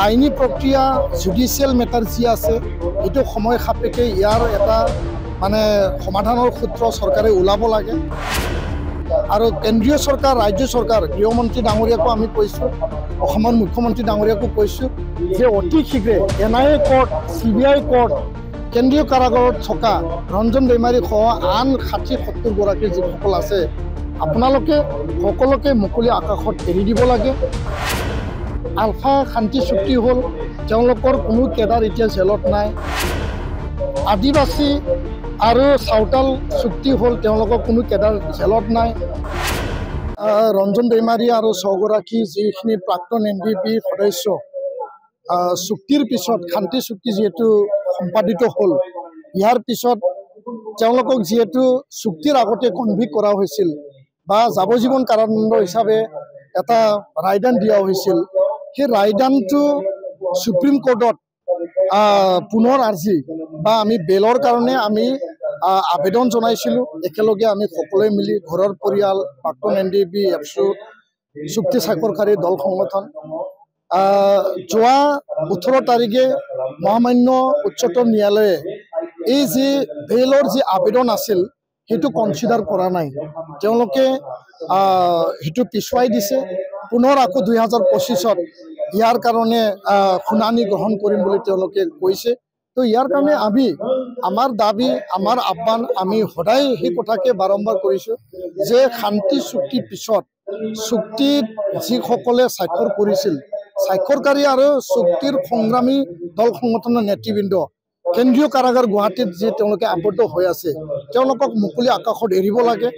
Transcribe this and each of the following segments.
আইনী প্ৰক্ৰিয়া judicial matter যি আছে এইটো সময় সাপেক্ষে ইয়াৰ এটা মানে সমাধানৰ সূত্ৰ চৰকাৰে ওলাব লাগে। আৰু কেন্দ্ৰীয় চৰকাৰ ৰাজ্য চৰকাৰ গৃহমন্ত্ৰী ডাঙৰীয়াকো আমি কৈছোঁ, অসমৰ মুখ্যমন্ত্ৰী ডাঙৰীয়াকো কৈছোঁ যে অতি শীঘ্ৰে NIA কোৰ্ট, CBI কোৰ্ট, কেন্দ্ৰীয় কাৰাগাৰত থকা ৰঞ্জন দৈমাৰী সহ আন 60-70 গৰাকী যিসকল আছে আপোনালোকে সকলোকে মুকলি আকাশত এৰি দিব লাগে। আলফা শান্তি চুক্তি হ'ল, তেওঁলোকৰ কোনো কেডাৰ এতিয়া জেলত নাই। আদিবাসী আৰু চাওতাল চুক্তি হ'ল, তেওঁলোকৰ কোনো কেডাৰ জেলত নাই। ৰঞ্জন দৈমাৰী আৰু 6গৰাকী যিখিনি প্ৰাক্তন NDP সদস্য চুক্তিৰ পিছত শান্তি চুক্তি যিহেতু সম্পাদিত হ'ল, ইয়াৰ পিছত তেওঁলোকক যিহেতু চুক্তিৰ আগতে কনভিক্ট কৰা হৈছিল বা যাৱজ্জীৱন কাৰাদণ্ড হিচাপে এটা ৰায়দান দিয়া হৈছিল, সেই ৰায়দানটো সুপ্ৰিম কোৰ্টত পুনৰ আৰ্জি বা আমি বেলৰ কাৰণে আমি আবেদন জনাইছিলোঁ। একেলগে আমি সকলোৱে মিলি ঘৰৰ পৰিয়াল, প্ৰাক্তন NDP, এপছু, চুক্তি স্বাক্ষৰকাৰী দল সংগঠন যোৱা 18 তাৰিখে মহামান্য উচ্চতম ন্যায়ালয়ে এই যি বেলৰ যি আবেদন আছিল সেইটো কনচিডাৰ কৰা নাই। তেওঁলোকে সেইটো পিছুৱাই দিছে। পুনৰ আকৌ 2025ত ইয়াৰ কাৰণে শুনানি গ্ৰহণ কৰিম বুলি তেওঁলোকে কৈছে। তো ইয়াৰ কাৰণে আমি আমাৰ দাবী, আমাৰ আহ্বান, আমি সদায় সেই কথাকে বাৰম্বাৰ কৰিছোঁ যে শান্তি চুক্তিৰ পিছত চুক্তিত যিসকলে স্বাক্ষৰ কৰিছিল, স্বাক্ষৰকাৰী আৰু চুক্তিৰ সংগ্ৰামী দল সংগঠনৰ নেতৃবৃন্দ কেন্দ্ৰীয় কাৰাগাৰ গুৱাহাটীত যি তেওঁলোকে আবদ্ধ হৈ আছে, তেওঁলোকক মুকলি আকাশত এৰিব লাগে।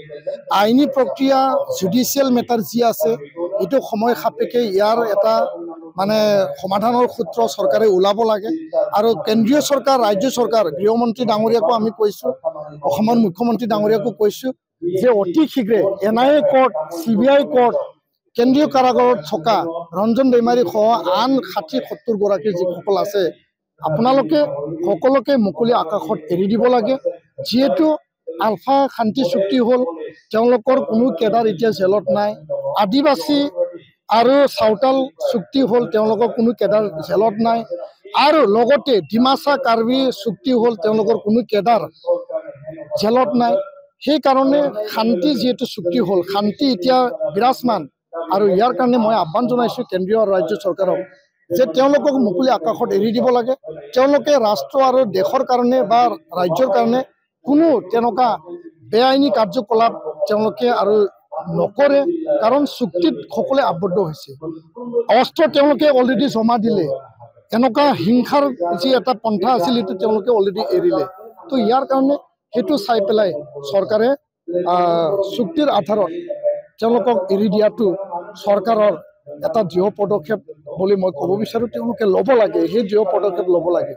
আইনী প্ৰক্ৰিয়া জুডিচিয়েল মেটাৰ যি আছে এইটো সময় সাপেক্ষে ইয়াৰ এটা মানে সমাধানৰ সূত্ৰ চৰকাৰে ওলাব লাগে। আৰু কেন্দ্ৰীয় চৰকাৰ ৰাজ্য চৰকাৰ গৃহমন্ত্ৰী ডাঙৰীয়াকো আমি কৈছোঁ, অসমৰ মুখ্যমন্ত্ৰী ডাঙৰীয়াকো কৈছোঁ যে অতি শীঘ্ৰে NIA কোৰ্ট, CBI কোৰ্ট, কেন্দ্ৰীয় কাৰাগাৰত থকা ৰঞ্জন দৈমাৰী সহ আন 60-70 গৰাকী যিসকল আছে আপোনালোকে সকলোকে মুকলি আকাশত এৰি দিব লাগে। যিহেতু আলফা শান্তি চুক্তি হ'ল, তেওঁলোকৰ কোনো কেডাৰ এতিয়া জেলত নাই। আদিবাসী আৰু চাওতাল চুক্তি হ'ল, তেওঁলোকৰ কোনো কেডাৰ জেলত নাই। আৰু লগতে ডিমাচা কাৰ্বি চুক্তি হ'ল, তেওঁলোকৰ কোনো কেডাৰ জেলত নাই। সেইকাৰণে শান্তি যিহেতু চুক্তি হ'ল, শান্তি এতিয়া বিৰাজমান। আৰু ইয়াৰ কাৰণে মই আহ্বান জনাইছোঁ কেন্দ্ৰীয় আৰু ৰাজ্য চৰকাৰক যে তেওঁলোকক মুকলি আকাশত এৰি দিব লাগে। তেওঁলোকে ৰাষ্ট্ৰ আৰু দেশৰ কাৰণে বা ৰাজ্যৰ কাৰণে কোনো তেনেকুৱা বেআইনী কাৰ্যকলাপ তেওঁলোকে আৰু নকৰে, কাৰণ চুক্তিত সকলোৱে আবদ্ধ হৈছে। অস্ত্ৰ তেওঁলোকে অলৰেডি জমা দিলে, এনেকুৱা হিংসাৰ যি এটা পন্থা আছিল সেইটো তেওঁলোকে অলৰেডি এৰিলে। তো ইয়াৰ কাৰণে সেইটো চাই পেলাই চৰকাৰে চুক্তিৰ আধাৰত তেওঁলোকক এৰি দিয়াটো চৰকাৰৰ এটা দৃঢ় পদক্ষেপ বুলি মই ক'ব বিচাৰোঁ। তেওঁলোকে ল'ব লাগে, সেই দৃঢ় পদক্ষেপ ল'ব লাগে।